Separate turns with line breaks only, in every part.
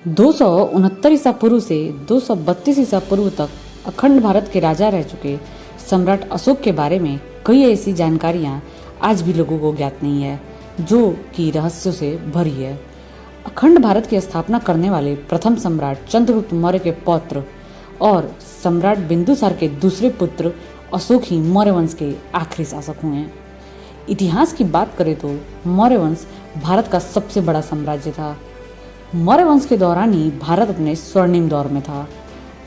269 ईसा पूर्व से 232 ईसा पूर्व तक अखंड भारत के राजा रह चुके सम्राट अशोक के बारे में कई ऐसी जानकारियां आज भी लोगों को ज्ञात नहीं है, जो कि रहस्यों से भरी है। अखंड भारत की स्थापना करने वाले प्रथम सम्राट चंद्रगुप्त मौर्य के पौत्र और सम्राट बिंदुसार के दूसरे पुत्र अशोक ही मौर्य वंश के आखिरी शासक हुए हैं। इतिहास की बात करें तो मौर्य वंश भारत का सबसे बड़ा साम्राज्य था। मौर्य वंश के दौरान ही भारत अपने स्वर्णिम दौर में था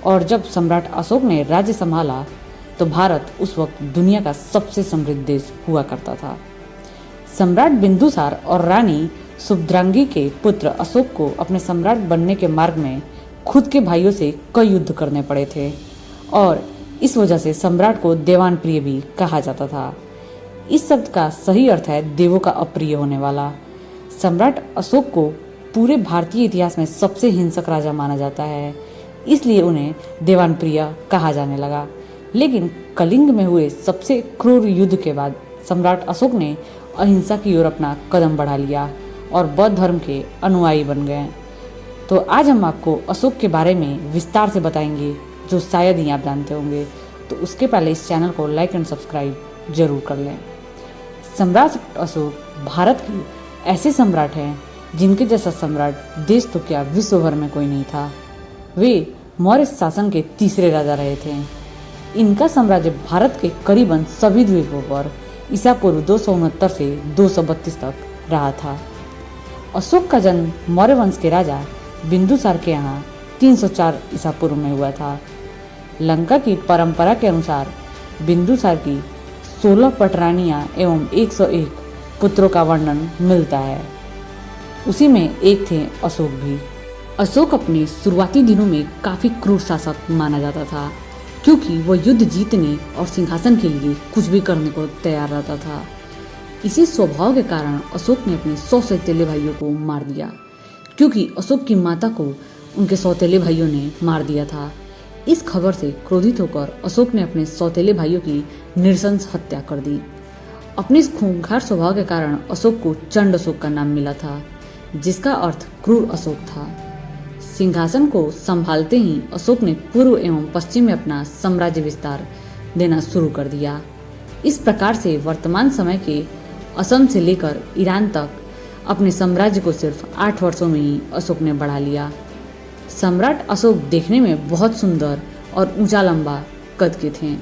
और जब सम्राट अशोक ने राज्य संभाला तो भारत उस वक्त दुनिया का सबसे समृद्ध देश हुआ करता था। सम्राट बिंदुसार और रानी सुभद्रांगी के पुत्र अशोक को अपने सम्राट बनने के मार्ग में खुद के भाइयों से कई युद्ध करने पड़े थे और इस वजह से सम्राट को देवान प्रिय भी कहा जाता था। इस शब्द का सही अर्थ है देवों का अप्रिय होने वाला। सम्राट अशोक को पूरे भारतीय इतिहास में सबसे हिंसक राजा माना जाता है, इसलिए उन्हें देवान प्रिय कहा जाने लगा। लेकिन कलिंग में हुए सबसे क्रूर युद्ध के बाद सम्राट अशोक ने अहिंसा की ओर अपना कदम बढ़ा लिया और बौद्ध धर्म के अनुयायी बन गए। तो आज हम आपको अशोक के बारे में विस्तार से बताएंगे, जो शायद ही आप जानते होंगे। तो उसके पहले इस चैनल को लाइक एंड सब्सक्राइब जरूर कर लें। सम्राट अशोक भारत के ऐसे सम्राट हैं जिनके जैसा सम्राट देश तो क्या विश्व भर में कोई नहीं था। वे मौर्य शासन के तीसरे राजा रहे थे। इनका साम्राज्य भारत के करीबन सभी द्वीपों पर ईसा पूर्व 269 से 232 तक रहा था। अशोक का जन्म मौर्य वंश के राजा बिंदुसार के यहाँ 304 ईसा पूर्व में हुआ था। लंका की परंपरा के अनुसार बिंदुसार की 16 पटरानियां एवं 101 पुत्रों का वर्णन मिलता है। उसी में एक थे अशोक भी। अशोक अपने शुरुआती दिनों में काफी क्रूर शासक माना जाता था, क्योंकि वह युद्ध जीतने और सिंहासन के लिए कुछ भी करने को तैयार रहता था। इसी स्वभाव के कारण अशोक ने अपने 100 सौतेले भाइयों को मार दिया, क्योंकि अशोक की माता को उनके सौतेले भाइयों ने मार दिया था। इस खबर से क्रोधित होकर अशोक ने अपने सौतेले भाइयों की नृशंस हत्या कर दी। अपने इस खूंखार स्वभाव के कारण अशोक को चंड अशोक का नाम मिला था, जिसका अर्थ क्रूर अशोक था। सिंहासन को संभालते ही अशोक ने पूर्व एवं पश्चिम में अपना साम्राज्य विस्तार देना शुरू कर दिया। इस प्रकार से वर्तमान समय के असम से लेकर ईरान तक अपने साम्राज्य को सिर्फ 8 वर्षों में ही अशोक ने बढ़ा लिया। सम्राट अशोक देखने में बहुत सुंदर और ऊंचा लंबा कद के थे।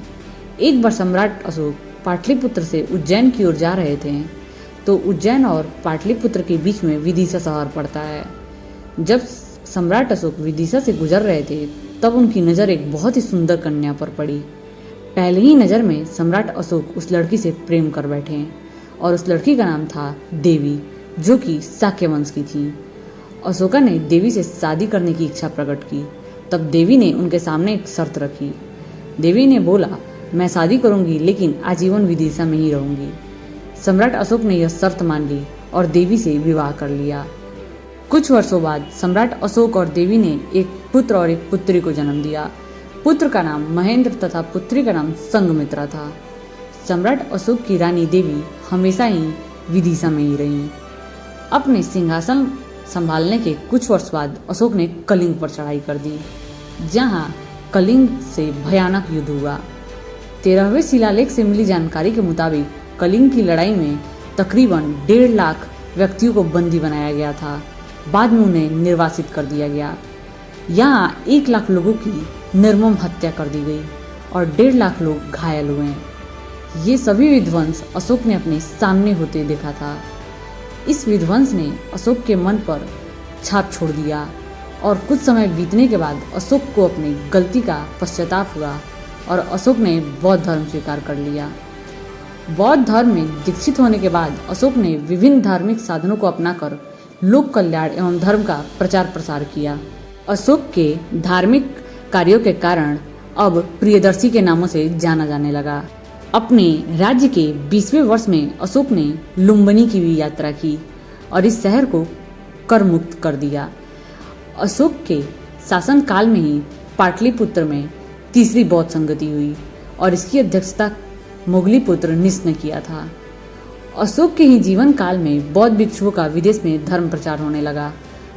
एक बार सम्राट अशोक पाटलिपुत्र से उज्जैन की ओर जा रहे थे, तो उज्जैन और पाटलिपुत्र के बीच में विदिशा शहर पड़ता है। जब सम्राट अशोक विदिशा से गुजर रहे थे, तब उनकी नज़र एक बहुत ही सुंदर कन्या पर पड़ी। पहले ही नज़र में सम्राट अशोक उस लड़की से प्रेम कर बैठे और उस लड़की का नाम था देवी, जो कि शाक्य वंश की थी। अशोका ने देवी से शादी करने की इच्छा प्रकट की। तब देवी ने उनके सामने एक शर्त रखी। देवी ने बोला, मैं शादी करूंगी लेकिन आजीवन विदिशा में ही रहूंगी। सम्राट अशोक ने यह शर्त मान ली और देवी से विवाह कर लिया। कुछ वर्षों बाद सम्राट अशोक और देवी ने एक पुत्र और एक पुत्री को जन्म दिया। पुत्र का नाम महेंद्र तथा पुत्री का नाम संघमित्रा था। सम्राट अशोक की रानी देवी हमेशा ही विदिशा में ही रही। अपने सिंहासन संभालने के कुछ वर्ष बाद अशोक ने कलिंग पर चढ़ाई कर दी, जहां कलिंग से भयानक युद्ध हुआ। 13वें शिलालेख से मिली जानकारी के मुताबिक कलिंग की लड़ाई में तकरीबन 1.5 लाख व्यक्तियों को बंदी बनाया गया था। बाद में उन्हें निर्वासित कर दिया गया। यहाँ 1 लाख लोगों की निर्मम हत्या कर दी गई और 1.5 लाख लोग घायल हुए। ये सभी विध्वंस अशोक ने अपने सामने होते देखा था। इस विध्वंस ने अशोक के मन पर छाप छोड़ दिया और कुछ समय बीतने के बाद अशोक को अपनी गलती का पश्चाताप हुआ और अशोक ने बौद्ध धर्म स्वीकार कर लिया। बौद्ध धर्म में दीक्षित होने के बाद अशोक ने विभिन्न धार्मिक साधनों को अपनाकर लोक कल्याण एवं धर्म का प्रचार प्रसार किया। अशोक के धार्मिक कार्यों के कारण अब प्रियदर्शी के नामों से जाना जाने लगा। अपने राज्य के 20वें वर्ष में अशोक ने लुम्बिनी की भी यात्रा की और इस शहर को कर मुक्त कर दिया। अशोक के शासन काल में ही पाटलिपुत्र में तीसरी बौद्ध संगति हुई और इसकी अध्यक्षता मुगली पुत्र निस ने किया था। अशोक के ही जीवन काल में बौद्ध भिक्षुओं का विदेश में धर्म प्रचार होने लगा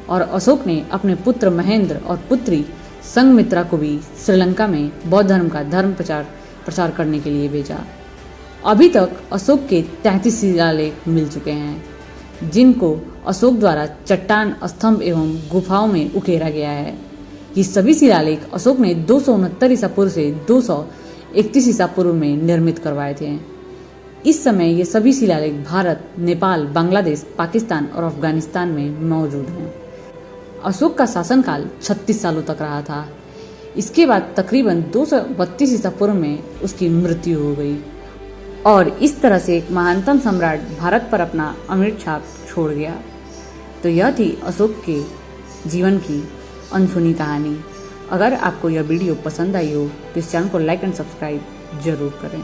और अशोक ने अपने पुत्र महेंद्र और पुत्री संघमित्रा को भी श्रीलंका में बौद्ध धर्म का प्रचार करने के लिए भेजा। अभी तक अशोक के 33 शिलालेख मिल चुके हैं, जिनको अशोक द्वारा चट्टान, स्तंभ एवं गुफाओं में उकेरा गया है। ये सभी शिलालेख अशोक ने 269 ईसा पूर्व से 231 ईसा पूर्व में निर्मित करवाए थे। इस समय ये सभी शिलालेख भारत, नेपाल, बांग्लादेश, पाकिस्तान और अफगानिस्तान में मौजूद हैं। अशोक का शासनकाल 36 सालों तक रहा था। इसके बाद तकरीबन 232 ईसा पूर्व में उसकी मृत्यु हो गई और इस तरह से एक महानतम सम्राट भारत पर अपना अमिट छाप छोड़ गया। तो यह थी अशोक के जीवन की अनसुनी कहानी। अगर आपको यह वीडियो पसंद आई हो तो इस चैनल को लाइक एंड सब्सक्राइब जरूर करें।